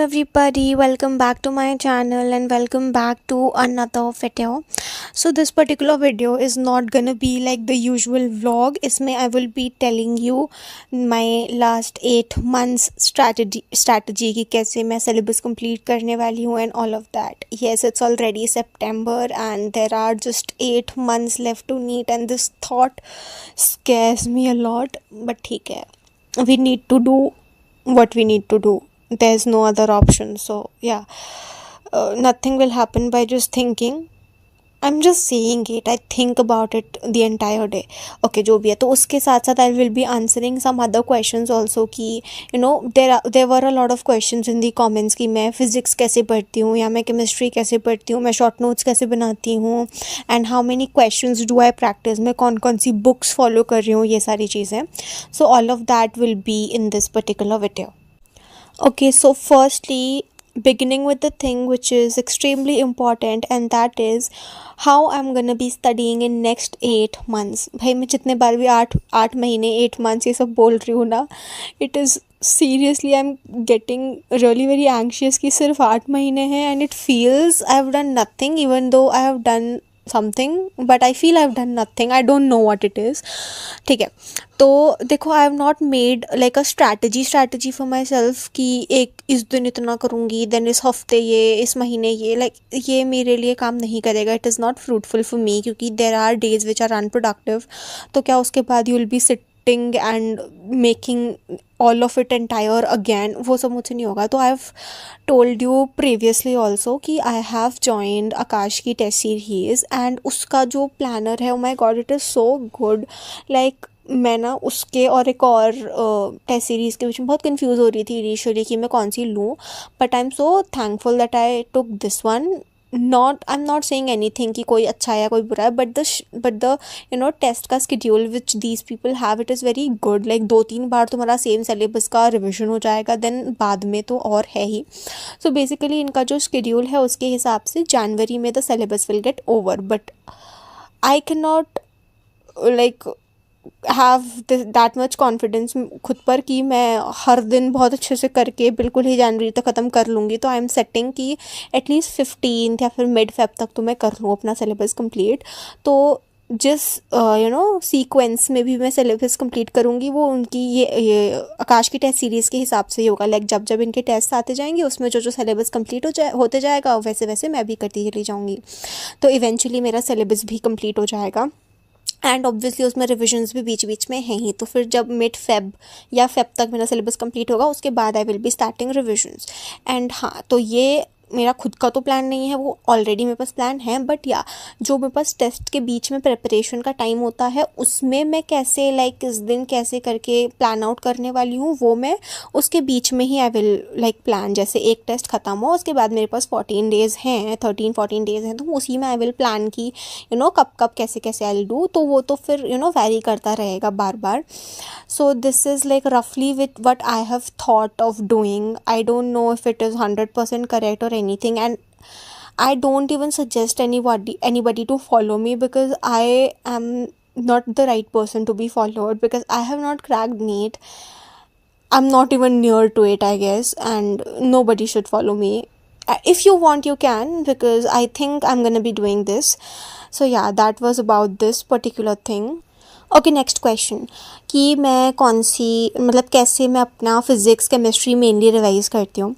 everybody, welcome back to my channel and welcome back to another video. So this particular video is not gonna be like the usual vlog. इसमें I will be telling you my last 8 months strategy कि कैसे मैं syllabus complete करने वाली हूँ and all of that. Yes, it's already September and there are just 8 months left to meet and this thought scares me a lot. But ठीक है, we need to do what we need to do. There's no other option. So yeah, nothing will happen by just thinking. I'm just saying it. I think about it the entire day. Okay, जो भी है तो उसके साथ साथ I will be answering some other questions also कि there were a lot of questions in the comments कि मैं physics कैसे पढ़ती हूँ या मैं chemistry कैसे पढ़ती हूँ, मैं short notes कैसे बनाती हूँ and how many questions do I practice, मैं कौन कौन सी books follow कर रही हूँ, ये सारी चीज़ें. So all of that will be in this particular video. Okay, so firstly, beginning with the thing which is extremely important and that is how I'm gonna be studying in next 8 months. भाई मैं जितने बार भी 8 महीने 8 months ये सब बोल रही हूँ ना, it is seriously I'm getting really very anxious कि सिर्फ 8 महीने हैं and it feels I've done nothing even though I have done something but I feel I've done nothing. I don't know what it is. ठीक है, तो देखो I have not made like a strategy for myself कि एक इस दिन इतना करूँगी then इस हफ्ते ये इस महीने ये ये मेरे लिए काम नहीं करेगा. It is not fruitful for me क्योंकि there are days which are unproductive. तो क्या उसके बाद you will be sitting and making all of it entire again, वो सब मुझसे नहीं होगा. तो I have told you previously also कि I have joined आकाश की टेस्ट सीरीज and उसका जो प्लानर है, oh my god, it is so good. Like मैं ना उसके और एक और टेस्ट सीरीज़ के बीच में बहुत कंफ्यूज हो रही थी इनिशियली कि मैं कौन सी लूँ, but I am so thankful that I took this one. I am not saying anything कि कोई अच्छा है या कोई बुरा है, बट द टेस्ट का schedule which these people have it is very good. Like 2-3 बार तुम्हारा सेम सिलेबस का रिविजन हो जाएगा, देन बाद में तो और है ही. सो बेसिकली इनका जो स्केड्यूल है उसके हिसाब से जनवरी में the syllabus will get over, but I can not like have that much confidence खुद पर कि मैं हर दिन बहुत अच्छे से करके बिल्कुल ही जनवरी तक ख़त्म कर लूँगी. तो आई एम सेटिंग कि एटलीस्ट 15 या फिर मिड फेब तक तो मैं कर लूँ अपना सिलेबस कंप्लीट. तो जिस सीक्वेंस में भी मैं सिलेबस कंप्लीट करूँगी वो उनकी ये आकाश की टेस्ट सीरीज़ के हिसाब से ही होगा. लाइक जब जब इनके टेस्ट आते जाएंगे उसमें जो सिलेबस कंप्लीट होते जाएगा वैसे वैसे मैं भी करती चली जाऊँगी. तो इवेंचुअली मेरा सिलेबस भी कंप्लीट हो जाएगा एंड ऑब्वियसली उसमें रिविजन्स भी बीच बीच में हैं ही. तो फिर जब मिड फेब या फेब तक मेरा सिलेबस कंप्लीट होगा उसके बाद आई will be starting revisions. And हाँ, तो ये मेरा खुद का तो प्लान नहीं है, वो ऑलरेडी मेरे पास प्लान है, बट या जो मेरे पास टेस्ट के बीच में प्रिपरेशन का टाइम होता है उसमें मैं कैसे किस दिन कैसे करके प्लान आउट करने वाली हूँ वो मैं उसके बीच में ही आई विल प्लान. जैसे एक टेस्ट ख़त्म हो उसके बाद मेरे पास 14 डेज़ हैं, 13-14 डेज़ हैं, तो उसी में आई विल प्लान की कब कब कैसे कैसे आई विल डू. तो वो तो फिर वैरी करता रहेगा बार बार. सो दिस इज़ रफली with what I have thought of doing. I don't know if it is 100% correct और anything, and I don't even suggest anybody to follow me because I am not the right person to be followed because I have not cracked NEET. I'm not even near to it, I guess, and nobody should follow me. If you want you can, because I think I'm gonna be doing this. So yeah, that was about this particular thing. Okay, next question कि मैं कौन सी कैसे मैं अपना physics chemistry mainly revise करती हूँ.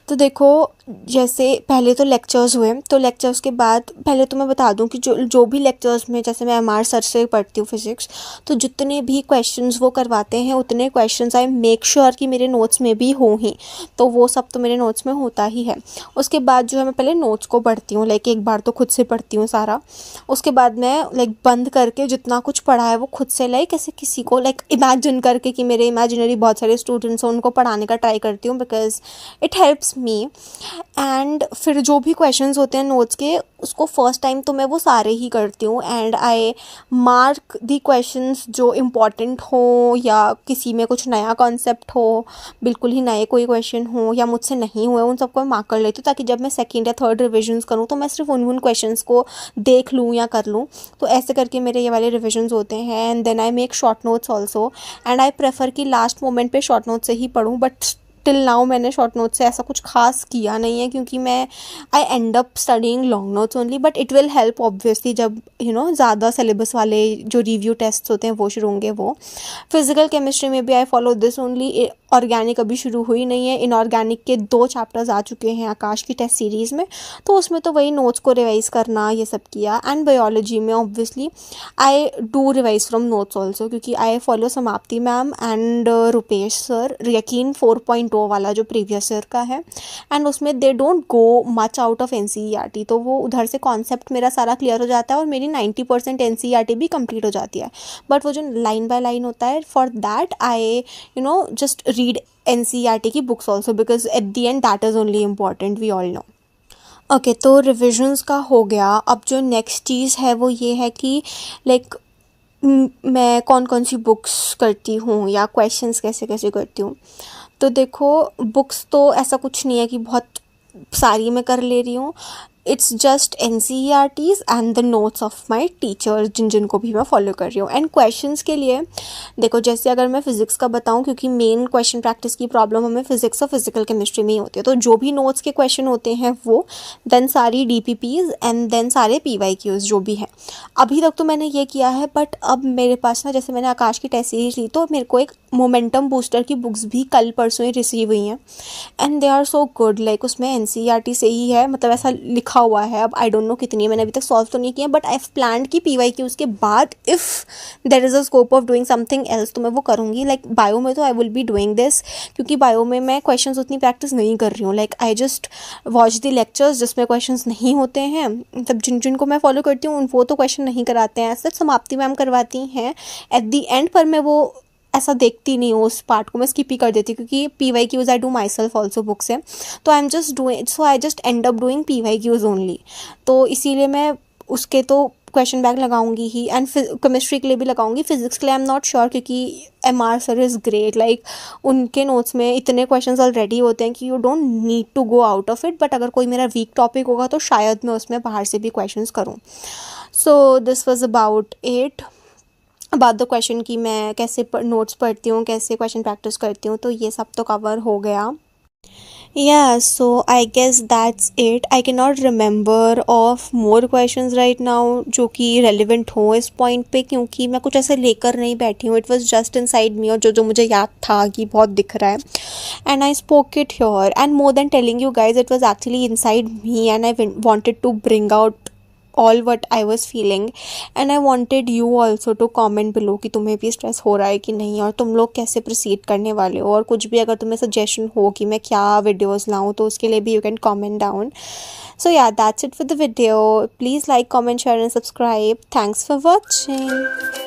तो देखो, जैसे पहले तो लेक्चर्स हुए, तो लेक्चर्स के बाद पहले तो मैं बता दूँ कि जो भी लेक्चर्स में, जैसे मैं एमआर सर से पढ़ती हूँ फिज़िक्स, तो जितने भी क्वेश्चंस वो करवाते हैं उतने क्वेश्चंस आई मेक श्योर कि मेरे नोट्स में भी हों ही. तो वो सब तो मेरे नोट्स में होता ही है. उसके बाद जो है मैं पहले नोट्स को पढ़ती हूँ, एक बार तो खुद से पढ़ती हूँ सारा. उसके बाद मैं बंद करके जितना कुछ पढ़ा है वो खुद से ऐसे किसी को इमेजिन करके कि मेरे इमेजिनरी बहुत सारे स्टूडेंट्स हैं उनको पढ़ाने का ट्राई करती हूँ because it helps me. And फिर जो भी क्वेश्चंस होते हैं नोट्स के उसको फर्स्ट टाइम तो मैं वो सारे ही करती हूँ and I mark the questions जो इम्पॉर्टेंट हो या किसी में कुछ नया कॉन्सेप्ट हो, बिल्कुल ही नए कोई क्वेश्चन हो या मुझसे नहीं हुए, उन सबको मैं मार्क कर लेती हूँ ताकि जब मैं सेकेंड या थर्ड रिविजन्स करूँ तो मैं सिर्फ उन क्वेश्चंस को देख लूँ या कर लूँ. तो ऐसे करके मेरे ये वाले रिविजन्स होते हैं. And then I make short notes also and I prefer कि लास्ट मोमेंट पे शॉर्ट नोट्स से ही पढ़ूँ, बट टिल नाउ मैंने शॉर्ट नोट्स से ऐसा कुछ खास किया नहीं है, क्योंकि मैं I end up studying long notes only, but it will help obviously जब ज़्यादा सिलेबस वाले जो रिव्यू टेस्ट होते हैं वो शुरू होंगे। वो फिजिकल केमिस्ट्री में भी I follow this only. Organic अभी शुरू हुई नहीं है, इनऑर्गेनिक के 2 चैप्टर्स आ चुके हैं आकाश की टेस्ट सीरीज़ में, तो उसमें तो वही नोट्स को रिवाइज़ करना ये सब किया। एंड बायोलॉजी में obviously I do revise from notes also, क्योंकि आई फॉलो समाप्ति मैम एंड रुपेश सर यकीन 4.0 वाला जो प्रीवियस ईयर का है, एंड उसमें they don't go much out of NCERT, तो वो उधर से कॉन्सेप्ट मेरा सारा क्लियर हो जाता है और मेरी 90% NCERT भी कंप्लीट हो जाती है। बट वो जो लाइन बाय लाइन होता है, for that I just read NCERT की books also, because at the end that is only important, we all know. Okay, तो रिविजन्स का हो गया। अब जो नेक्स्ट चीज़ है वो ये है कि लाइक मैं कौन कौन सी बुक्स करती हूँ या क्वेश्चंस कैसे कैसे करती हूँ। तो देखो, बुक्स तो ऐसा कुछ नहीं है कि बहुत सारी मैं कर ले रही हूँ। It's just NCERTs and the notes of my teachers जिनको भी मैं फॉलो कर रही हूँ। एंड क्वेश्चंस के लिए देखो, जैसे अगर मैं फिज़िक्स का बताऊँ, क्योंकि मेन क्वेश्चन प्रैक्टिस की प्रॉब्लम हमें फिज़िक्स और फिजिकल केमिस्ट्री में ही होती है, तो जो भी नोट्स के क्वेश्चन होते हैं वो, देन सारी DPPs एंड देन सारे PYQs जो भी हैं। अभी तक तो मैंने ये किया है, बट अब मेरे पास ना, जैसे मैंने आकाश की टेस्ट सीरीज ली, तो मेरे को एक मोमेंटम बूस्टर की बुक्स भी कल परसों ही रिसीव हुई हैं, and they are so good. Like उसमें NCERT से ही है, मतलब ऐसा लिखा हुआ है। अब आई डोंट नो कितनी, मैंने अभी तक सॉल्व तो नहीं किया, बट आई हैव प्लान्ड की PYQ के बाद if there is a scope of doing something else तो मैं वो करूँगी। लाइक बायो में तो I will be doing this, क्योंकि बायो में मैं क्वेश्चंस उतनी प्रैक्टिस नहीं कर रही हूँ। Like I just watch the lectures जिसमें क्वेश्चंस नहीं होते हैं, मतलब जिनको मैं फॉलो करती हूँ वो तो क्वेश्चन नहीं कराते हैं, ऐसा समाप्ति मैम करवाती हैं एट दी एंड, पर मैं वो ऐसा देखती नहीं हूँ, उस पार्ट को मैं स्किप ही कर देती हूँ, क्योंकि PYQs I do my self also book से, तो I am just doing, so I just and up doing PYQs only. तो इसीलिए मैं उसके तो क्वेश्चन बैग लगाऊंगी ही, एंड केमिस्ट्री के लिए भी लगाऊंगी। फिजिक्स के लिए आई एम नॉट श्योर, क्योंकि MR sir is great. Like उनके नोट्स में इतने क्वेश्चंस ऑलरेडी होते हैं कि you don't need to go out of it, but अगर कोई मेरा वीक टॉपिक होगा तो शायद मैं उसमें बाहर से भी क्वेश्चंस करूँ। So this was about it, about the question कि मैं कैसे नोट्स पढ़ती हूँ, कैसे क्वेश्चन प्रैक्टिस करती हूँ, तो ये सब तो कवर हो गया। Yeah, so I guess that's it. I cannot remember of more questions right now जो कि relevant हो इस point पे, क्योंकि मैं कुछ ऐसे लेकर नहीं बैठी हूँ. It was just inside me, और जो मुझे याद था कि बहुत दिख रहा है, and I spoke it here. And more than telling you guys, it was actually inside me, and I wanted to bring out all what I was feeling, and I wanted you also to comment below कि तुम्हें भी stress हो रहा है कि नहीं, और तुम लोग कैसे प्रोसीड करने वाले हो, और कुछ भी अगर तुम्हें सजेशन हो कि मैं क्या वीडियोस लाऊं तो उसके लिए भी you can comment down. So yeah, that's it for the video. Please like, comment, share and subscribe. Thanks for watching.